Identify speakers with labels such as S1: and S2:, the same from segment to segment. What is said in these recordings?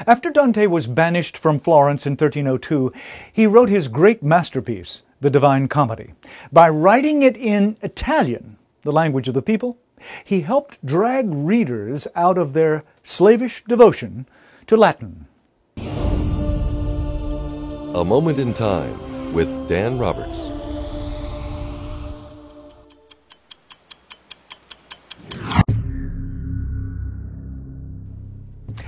S1: After Dante was banished from Florence in 1302, he wrote his great masterpiece, the Divine Comedy. By writing it in Italian, the language of the people, he helped drag readers out of their slavish devotion to Latin.
S2: A Moment in Time with Dan Roberts.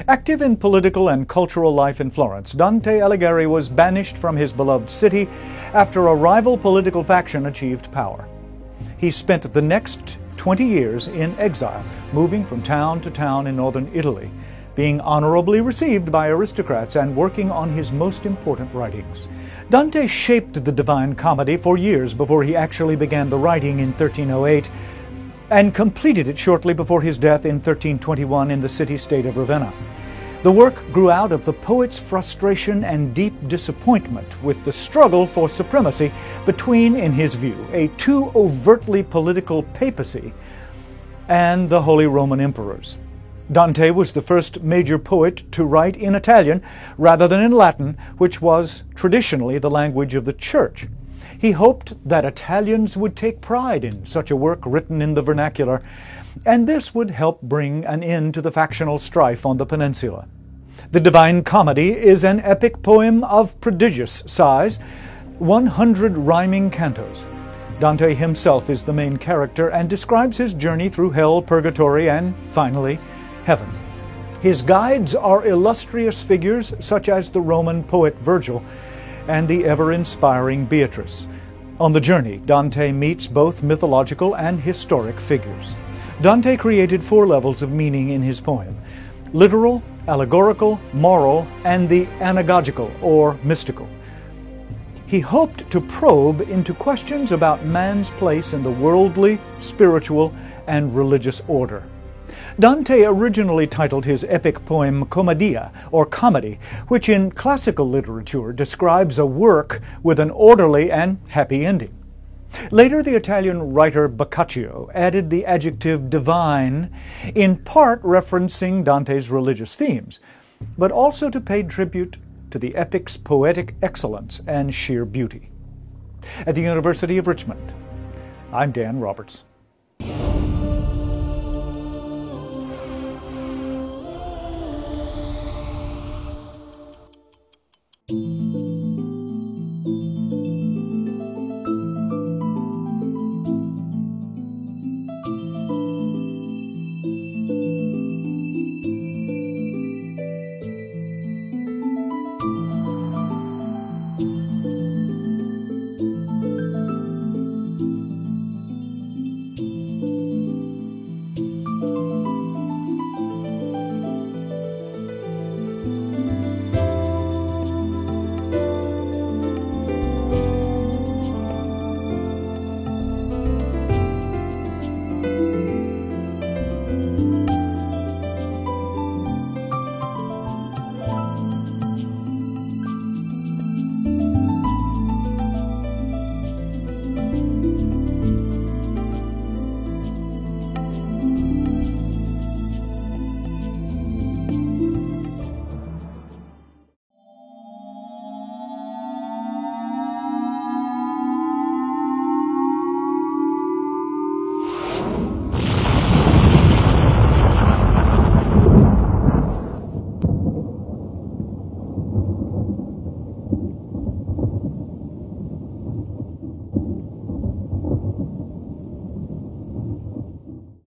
S1: Active in political and cultural life in Florence, Dante Alighieri was banished from his beloved city after a rival political faction achieved power. He spent the next 20 years in exile, moving from town to town in northern Italy, being honorably received by aristocrats and working on his most important writings. Dante shaped the Divine Comedy for years before he actually began the writing in 1308, and completed it shortly before his death in 1321 in the city-state of Ravenna. The work grew out of the poet's frustration and deep disappointment with the struggle for supremacy between, in his view, a too overtly political papacy and the Holy Roman Emperors. Dante was the first major poet to write in Italian rather than in Latin, which was traditionally the language of the Church. He hoped that Italians would take pride in such a work written in the vernacular, and this would help bring an end to the factional strife on the peninsula. The Divine Comedy is an epic poem of prodigious size, 100 rhyming cantos. Dante himself is the main character and describes his journey through hell, purgatory, and, finally, heaven. His guides are illustrious figures such as the Roman poet Virgil and the ever-inspiring Beatrice. On the journey, Dante meets both mythological and historic figures. Dante created 4 levels of meaning in his poem: literal, allegorical, moral, and the anagogical, or mystical. He hoped to probe into questions about man's place in the worldly, spiritual, and religious order. Dante originally titled his epic poem Commedia, or Comedy, which in classical literature describes a work with an orderly and happy ending. Later, the Italian writer Boccaccio added the adjective divine, in part referencing Dante's religious themes, but also to pay tribute to the epic's poetic excellence and sheer beauty. At the University of Richmond, I'm Dan Roberts.